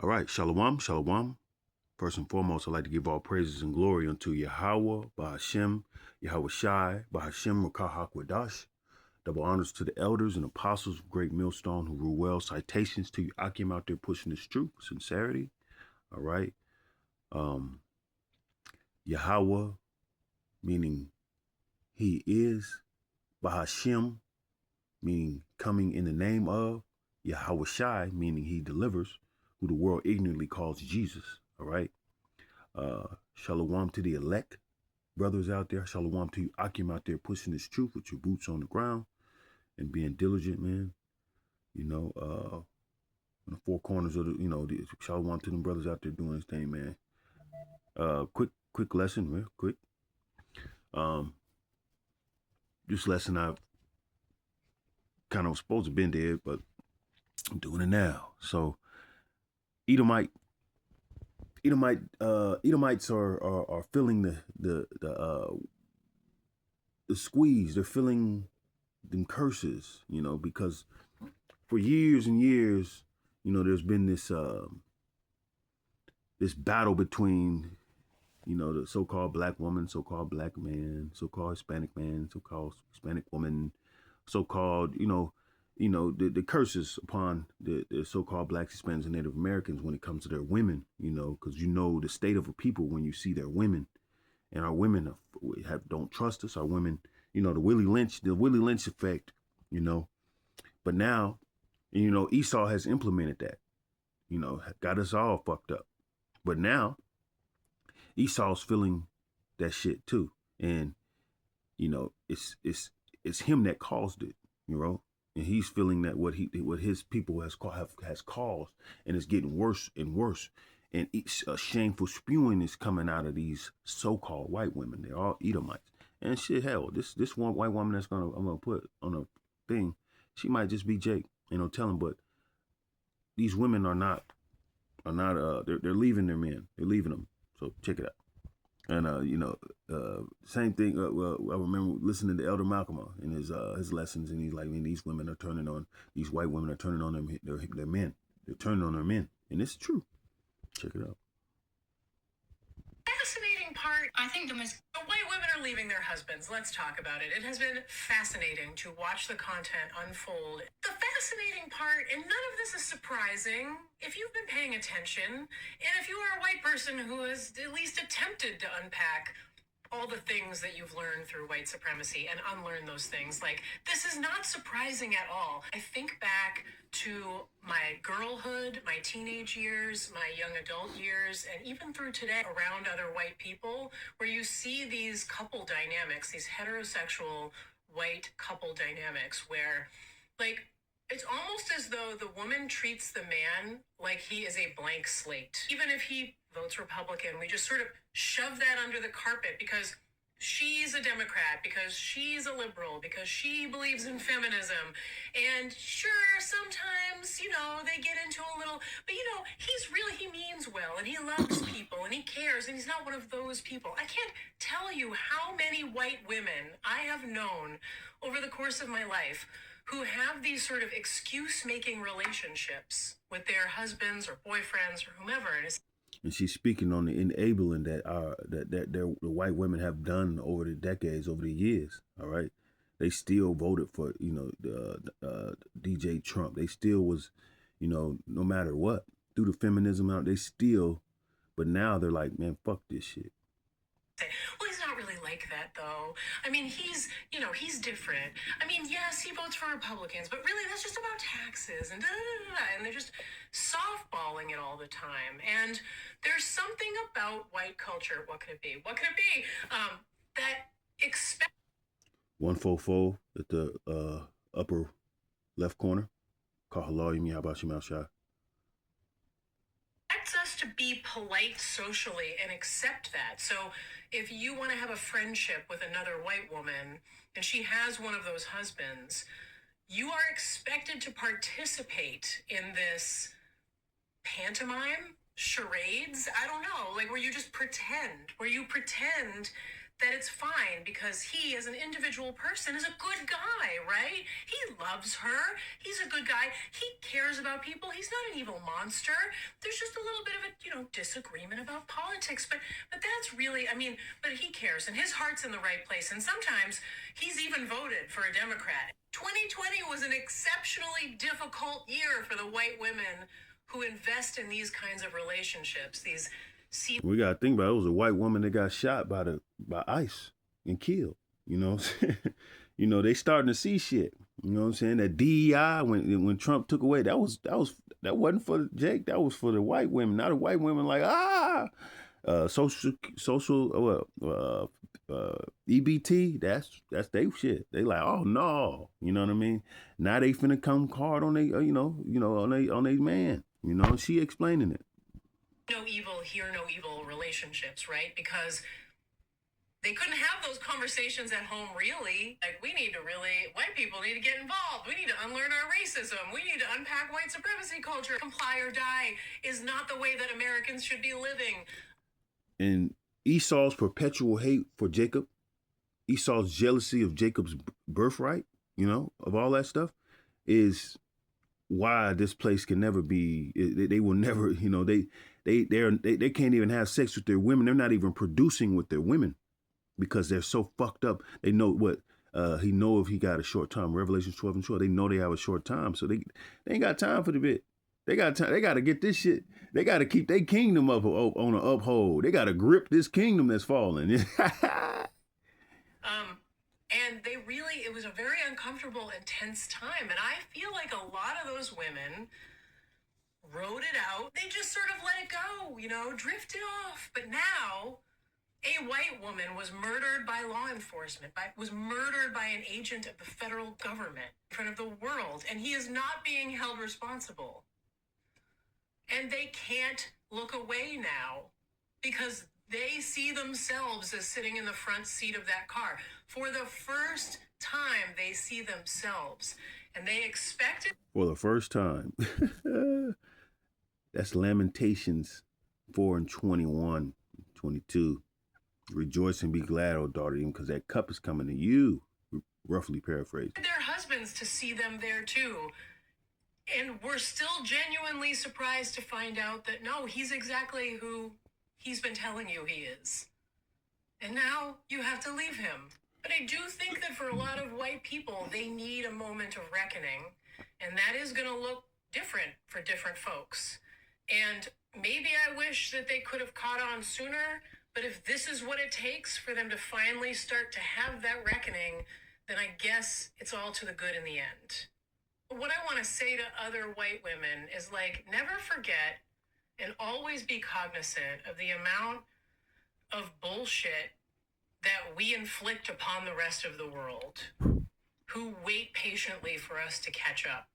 All right, shalom, shalom. First and foremost, I'd like to give all praises and glory unto Yahweh, Bahashem, Yahweh Shai, Bahashem, Rakah Hakwadash. Double honors to the elders and apostles of Great Millstone who rule well. Citations to Akim out there pushing this truth, sincerity. All right. Um, Yahweh, meaning he is. Bahashem, meaning coming in the name of. Yahweh Shai, meaning he delivers, who the world ignorantly calls Jesus. All right. Shalom to the elect brothers out there. Shalom to you, Akim out there pushing this truth with your boots on the ground and being diligent, man. You know, in the four corners of the shalom to them brothers out there doing this thing, man. Quick lesson, real quick. This lesson I kind of was supposed to been there, but I'm doing it now. So, Edomite Edomites are feeling the squeeze. They're feeling them curses, because for years and years, there's been this battle between, the so-called black woman, so-called black man, so-called Hispanic man, so-called Hispanic woman, so-called, the curses upon the so-called blacks, Hispanics, and Native Americans when it comes to their women, because the state of a people when you see their women, and our women don't trust us. Our women, the Willie Lynch effect, But now, Esau has implemented that, got us all fucked up. But now, Esau's feeling that shit too, and it's him that caused it, and he's feeling that what his people has caused, and it's getting worse and worse, and shameful spewing is coming out of these so-called white women. They're all Edomites, and shit. Hell, this one white woman I'm gonna put on a thing, she might just be Jake, tell him, but these women are not they're leaving their men, they're leaving them. So check it out. And same thing. I remember listening to Elder Malcolm in his lessons, and he's like, "Man, these women are turning on these white women are turning on their men. They're turning on their men," and it's true. Check it out. Fascinating part, I think the white women are leaving their husbands. Let's talk about it. It has been fascinating to watch the content unfold. The fascinating part, and none of this is surprising if you've been paying attention, and if you are a white person who has at least attempted to unpack all the things that you've learned through white supremacy and unlearn those things. Like, this is not surprising at all. I think back to my girlhood, my teenage years, my young adult years, and even through today around other white people, where you see these couple dynamics, these heterosexual white couple dynamics, where, like, it's almost as though the woman treats the man like he is a blank slate. Even if he votes Republican, we just sort of shove that under the carpet because she's a Democrat, because she's a liberal, because she believes in feminism. And sure, sometimes, they get into a little, but he means well, and he loves people, and he cares, and he's not one of those people. I can't tell you how many white women I have known over the course of my life who have these sort of excuse-making relationships with their husbands or boyfriends or whomever. And she's speaking on the enabling that the white women have done over the decades, over the years. All right, they still voted for DJ Trump. They still was, no matter what, through the feminism out, they still. But now they're like, man, fuck this shit. Well, he's not really like that, though. I mean, he's different. I mean, yes, he votes for Republicans, but really that's just about taxes and and they're just softballing it all the time. And there's something about white culture. What could it be? That expect 144 at the upper left corner. Call Halayim Yahabashim Shai. Us to be polite socially and accept that. So if you want to have a friendship with another white woman and she has one of those husbands, you are expected to participate in this pantomime, charades, I don't know, like where you just pretend, that it's fine because he, as an individual person, is a good guy, right? He loves her. He's a good guy. He cares about people. He's not an evil monster. There's just a little bit of a, disagreement about politics, but that's really, but he cares and his heart's in the right place. And sometimes he's even voted for a Democrat. 2020 was an exceptionally difficult year for the white women who invest in these kinds of relationships. We gotta think about it. It was a white woman that got shot by ICE and killed. You know what I'm saying? They starting to see shit. You know what I'm saying? That DEI when Trump took away, that wasn't for Jake. That was for the white women. Not the white women like social EBT. That's they shit. They like, oh no, you know what I mean? Now they finna come hard on they on they man. She explaining it. No evil, hear no evil relationships, right? Because they couldn't have those conversations at home, really. Like, white people need to get involved. We need to unlearn our racism. We need to unpack white supremacy culture. Comply or die is not the way that Americans should be living. And Esau's perpetual hate for Jacob, Esau's jealousy of Jacob's birthright, of all that stuff, is why this place can never be. They will never, they can't even have sex with their women. They're not even producing with their women because they're so fucked up. They know what he know if he got a short time. Revelations 12 and 12. They know they have a short time, so they ain't got time for the bit. They got time. They got to get this shit. They got to keep their kingdom up on an uphold. They got to grip this kingdom that's falling. And it was a very uncomfortable, intense time. And I feel like a lot of those women wrote it out. They just sort of let it go, drifted off. But now a white woman was murdered by law enforcement, was murdered by an agent of the federal government in front of the world. And he is not being held responsible. And they can't look away now because they see themselves as sitting in the front seat of that car. For the first time, they see themselves. And they expect it. For the first time. That's Lamentations 4 and 21, 22. Rejoice and be glad, O daughter, even because that cup is coming to you. Roughly paraphrased. Their husbands to see them there too. And we're still genuinely surprised to find out that no, he's exactly who he's been telling you he is. And now you have to leave him. But I do think that for a lot of white people, they need a moment of reckoning. And that is going to look different for different folks. And maybe I wish that they could have caught on sooner. But if this is what it takes for them to finally start to have that reckoning, then I guess it's all to the good in the end. What I want to say to other white women is never forget and always be cognizant of the amount of bullshit that we inflict upon the rest of the world who wait patiently for us to catch up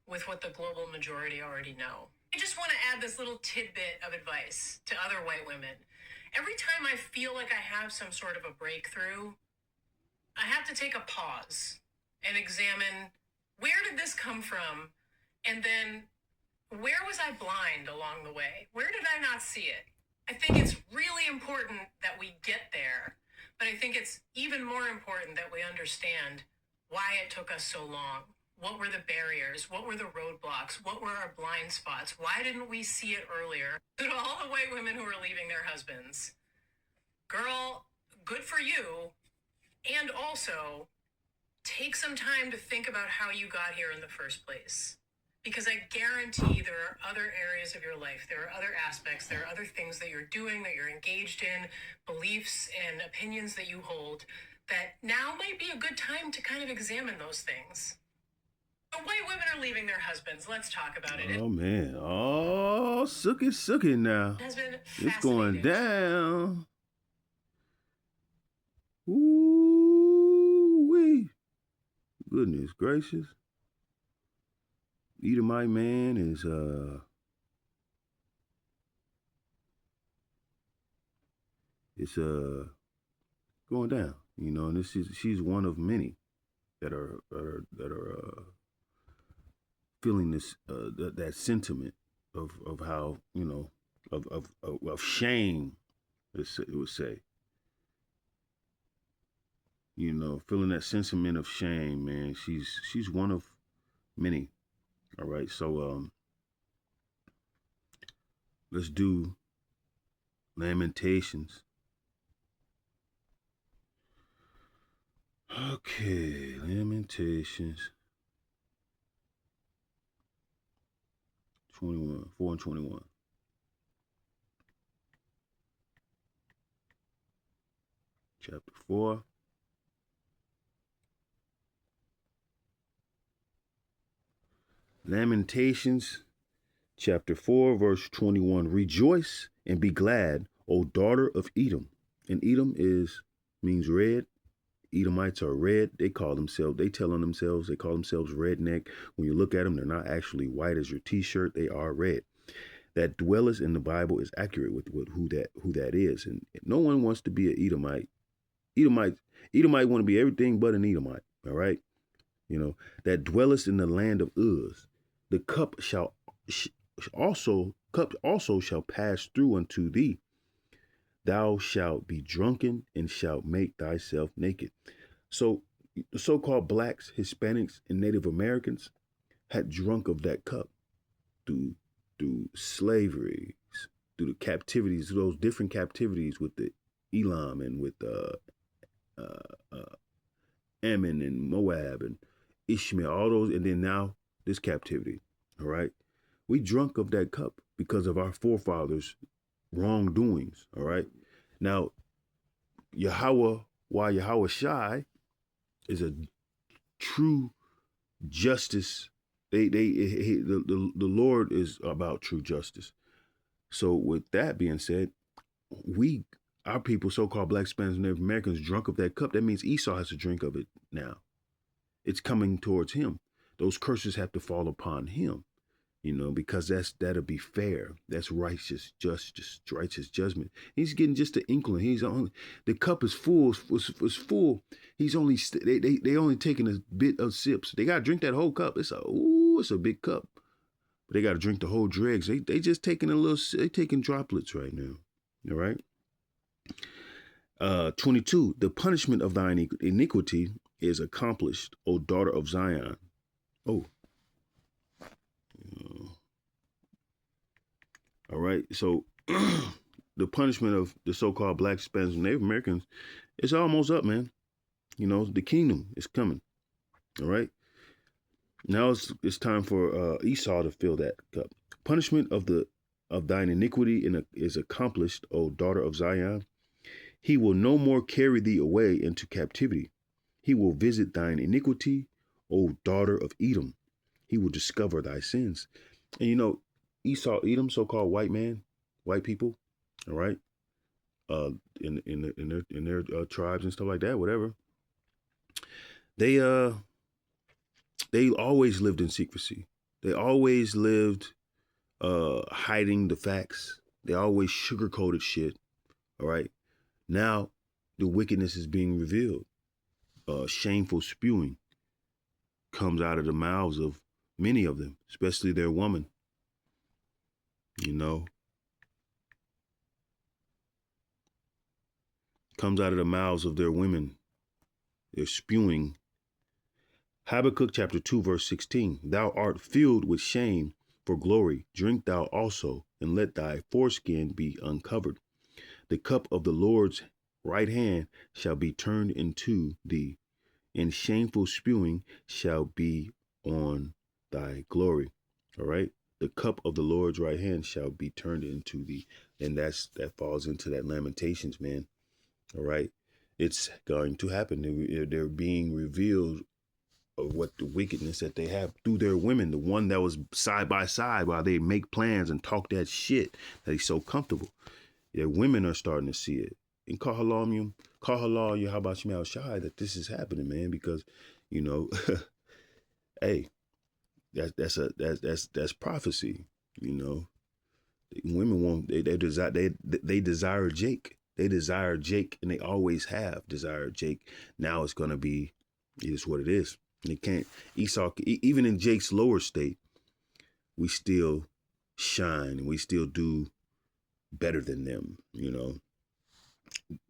with what the global majority already know. I just want to add this little tidbit of advice to other white women. Every time I feel like I have some sort of a breakthrough, I have to take a pause and examine, where did this come from? And then where was I blind along the way? Where did I not see it? I think it's really important that we get there, but I think it's even more important that we understand why it took us so long. What were the barriers? What were the roadblocks? What were our blind spots? Why didn't we see it earlier? To all the white women who are leaving their husbands, girl, good for you. And also, take some time to think about how you got here in the first place. Because I guarantee there are other areas of your life, there are other aspects, there are other things that you're doing, that you're engaged in, beliefs and opinions that you hold, that now might be a good time to kind of examine those things. So white women are leaving their husbands. Let's talk about it. Oh, man. Oh, sookie now. It has been it's going down. Ooh-wee. Goodness gracious. Edomite man is it's going down, and she's one of many that are feeling this that sentiment of how of shame, it would say, feeling that sentiment of shame, man. She's one of many. All right, so let's do Lamentations. Okay, Lamentations 21, 4 and 21. Chapter 4. Lamentations chapter 4, verse 21. Rejoice and be glad, O daughter of Edom. And Edom means red. Edomites are red. They call themselves redneck. When you look at them, they're not actually white as your t-shirt. They are red. That dwellers in the Bible is accurate with who that is. And no one wants to be an Edomite. Edomite want to be everything but an Edomite. All right. That dwellest in the land of Uz. The cup also shall pass through unto thee. Thou shalt be drunken and shalt make thyself naked. So the so-called blacks, Hispanics, and Native Americans had drunk of that cup through slavery, through the captivities, those different captivities with the Elam and with Ammon and Moab and Ishmael, all those, and then now this captivity. All right. We drunk of that cup because of our forefathers' wrongdoings. All right. Now, Yahweh Shai is a true justice. The Lord is about true justice. So with that being said, our people, so-called black, Spanish, and Native Americans, drunk of that cup. That means Esau has to drink of it now. It's coming towards him. Those curses have to fall upon him, because that'll be fair. That's righteous justice, righteous judgment. He's getting just an inkling. The cup is full. Was full. He's only they only taking a bit of sips. They gotta drink that whole cup. It's a big cup, but they gotta drink the whole dregs. They just taking they taking droplets right now. All right. 22. The punishment of thine iniquity is accomplished, O daughter of Zion. Oh. All right. So the punishment of the so-called black, Spanish, and Native Americans is almost up, man. The kingdom is coming. All right. Now it's time for Esau to fill that cup. Punishment of thine iniquity is accomplished, O daughter of Zion. He will no more carry thee away into captivity. He will visit thine iniquity, O daughter of Edom. He will discover thy sins. And Esau, Edom, so-called white people, all right, in their tribes and stuff like that, whatever. They always lived in secrecy. They always lived hiding the facts. They always sugarcoated shit. All right. Now the wickedness is being revealed. Shameful spewing comes out of the mouths of many of them, especially their women. Comes out of the mouths of their women. They're spewing. Habakkuk chapter 2, verse 16. Thou art filled with shame for glory. Drink thou also, and let thy foreskin be uncovered. The cup of the Lord's right hand shall be turned into thee, and shameful spewing shall be on thy glory. All right. The cup of the Lord's right hand shall be turned into thee. And that falls into that Lamentations, man. All right. It's going to happen. They're being revealed of what the wickedness that they have through their women, the one that was side by side while they make plans and talk that shit that he's so comfortable. Their women are starting to see it. And call halal Yahweh Shai that this is happening, man, because hey, that's prophecy. Women want they desire Jake. They desire Jake, and they always have desired Jake. Now it's gonna be, it is what it is. They can't Esau, even in Jake's lower state, we still shine and we still do better than them.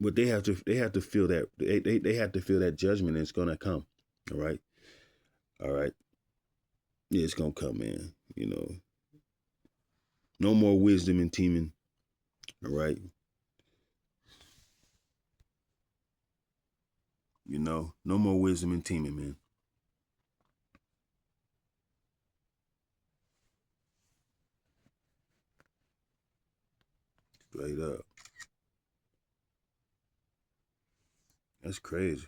But they have to feel that they have to feel that judgment, and it's gonna come. All right. All right. Yeah, it's gonna come, man. No more wisdom in teaming. All right. No more wisdom in teaming, man. Straight up. That's crazy.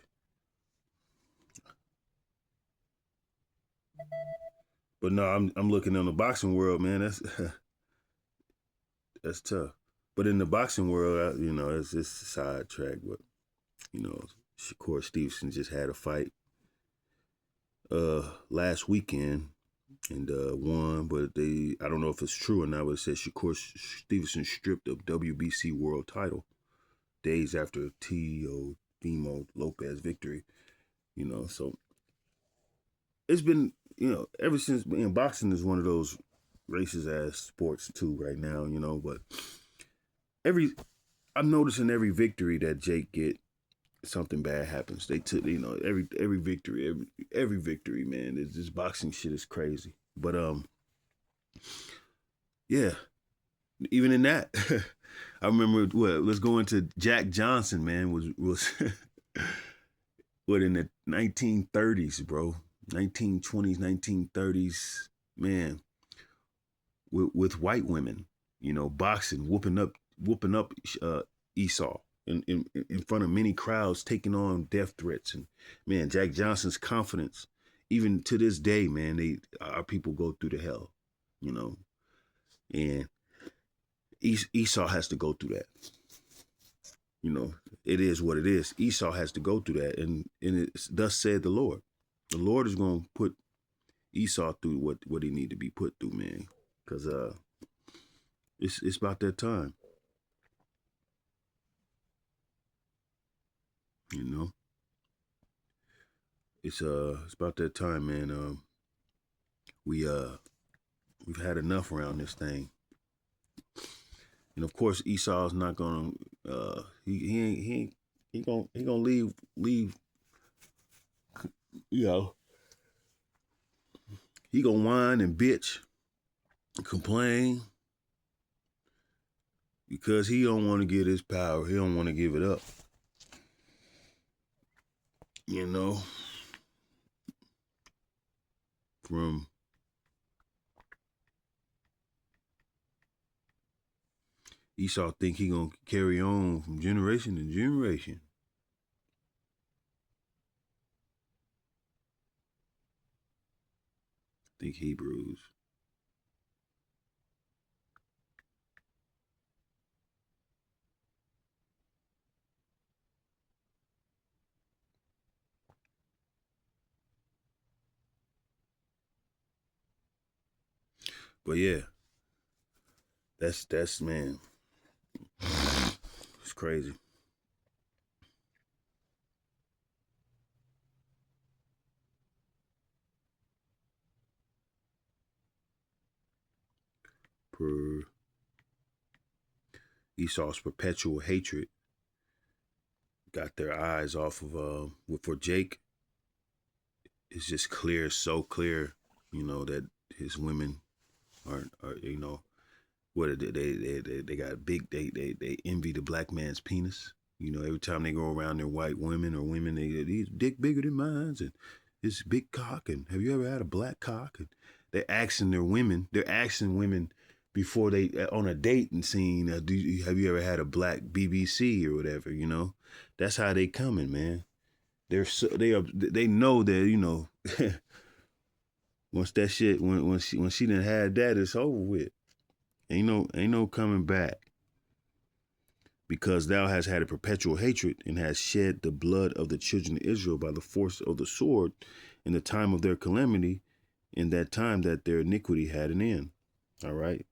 But no, I'm looking in the boxing world, man. That's that's tough. But in the boxing world, it's just a sidetrack. But Shakur Stevenson just had a fight last weekend and won. But I don't know if it's true or not. But it says Shakur Stevenson stripped of WBC world title days after Teofimo Lopez victory. So it's been ever since. Boxing is one of those racist ass sports too right now. But I'm noticing every victory that Jake get, something bad happens. They took every victory, every victory, man. This boxing shit is crazy. But yeah, even in that, I remember let's go into Jack Johnson, man. Was what, in the 1930s, bro, 1920s, 1930s, man, with white women, boxing, whooping up Esau in front of many crowds, taking on death threats. And man, Jack Johnson's confidence, even to this day, man, our people go through the hell, and Esau has to go through that. It is what it is. Esau has to go through that, and it's thus said the Lord. The Lord is going to put Esau through what he need to be put through, man, because it's about that time. It's about that time, man. We've had enough around this thing. And of course Esau's not gonna he gonna leave he gonna whine and bitch and complain because he don't want to get his power. He don't want to give it up. From Esau think he gonna carry on from generation to generation. Think Hebrews. But yeah, that's man, it's crazy. Per Esau's perpetual hatred got their eyes off of for Jake. It's just clear, so clear, that his women are what they got big, they envy the black man's penis. Every time they go around their white women or women, these dick bigger than mine, and this big cock, and have you ever had a black cock? And they're asking women before they on a date and saying, have you ever had a black BBC or whatever? That's how they coming, man. They know that once that shit when she done had that, it's over with. Ain't no coming back. Because thou hast had a perpetual hatred and hast shed the blood of the children of Israel by the force of the sword in the time of their calamity, in that time that their iniquity had an end. All right.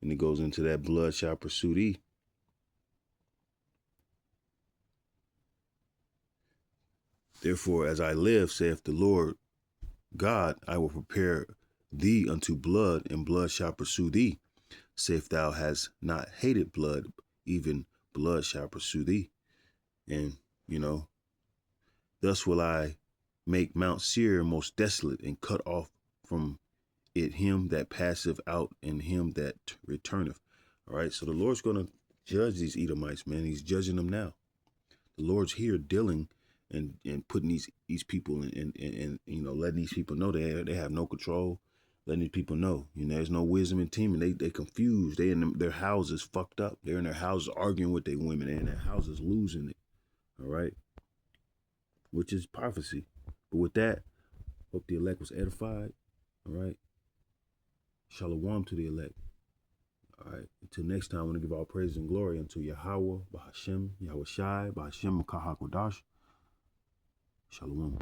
And it goes into that blood shall pursue thee. Therefore, as I live, saith the Lord God, I will prepare thee unto blood, and blood shall pursue thee. Say if thou hast not hated blood, even blood shall pursue thee. And, thus will I make Mount Seir most desolate, and cut off from it him that passeth out, and him that returneth. All right. So the Lord's going to judge these Edomites, man. He's judging them now. The Lord's here dealing and putting these people and letting these people know they have no control, letting these people know, there's no wisdom in team, and they confused. They in their houses fucked up. They're in their houses arguing with their women. They're in their houses losing it. All right. Which is prophecy. But with that, hope the elect was edified. All right. Shalom to the elect. All right. Until next time, I want to give all praise and glory unto Yahweh, Bahashem, Yahweh Shai, Bahashem, Kahakwadash. Shalom.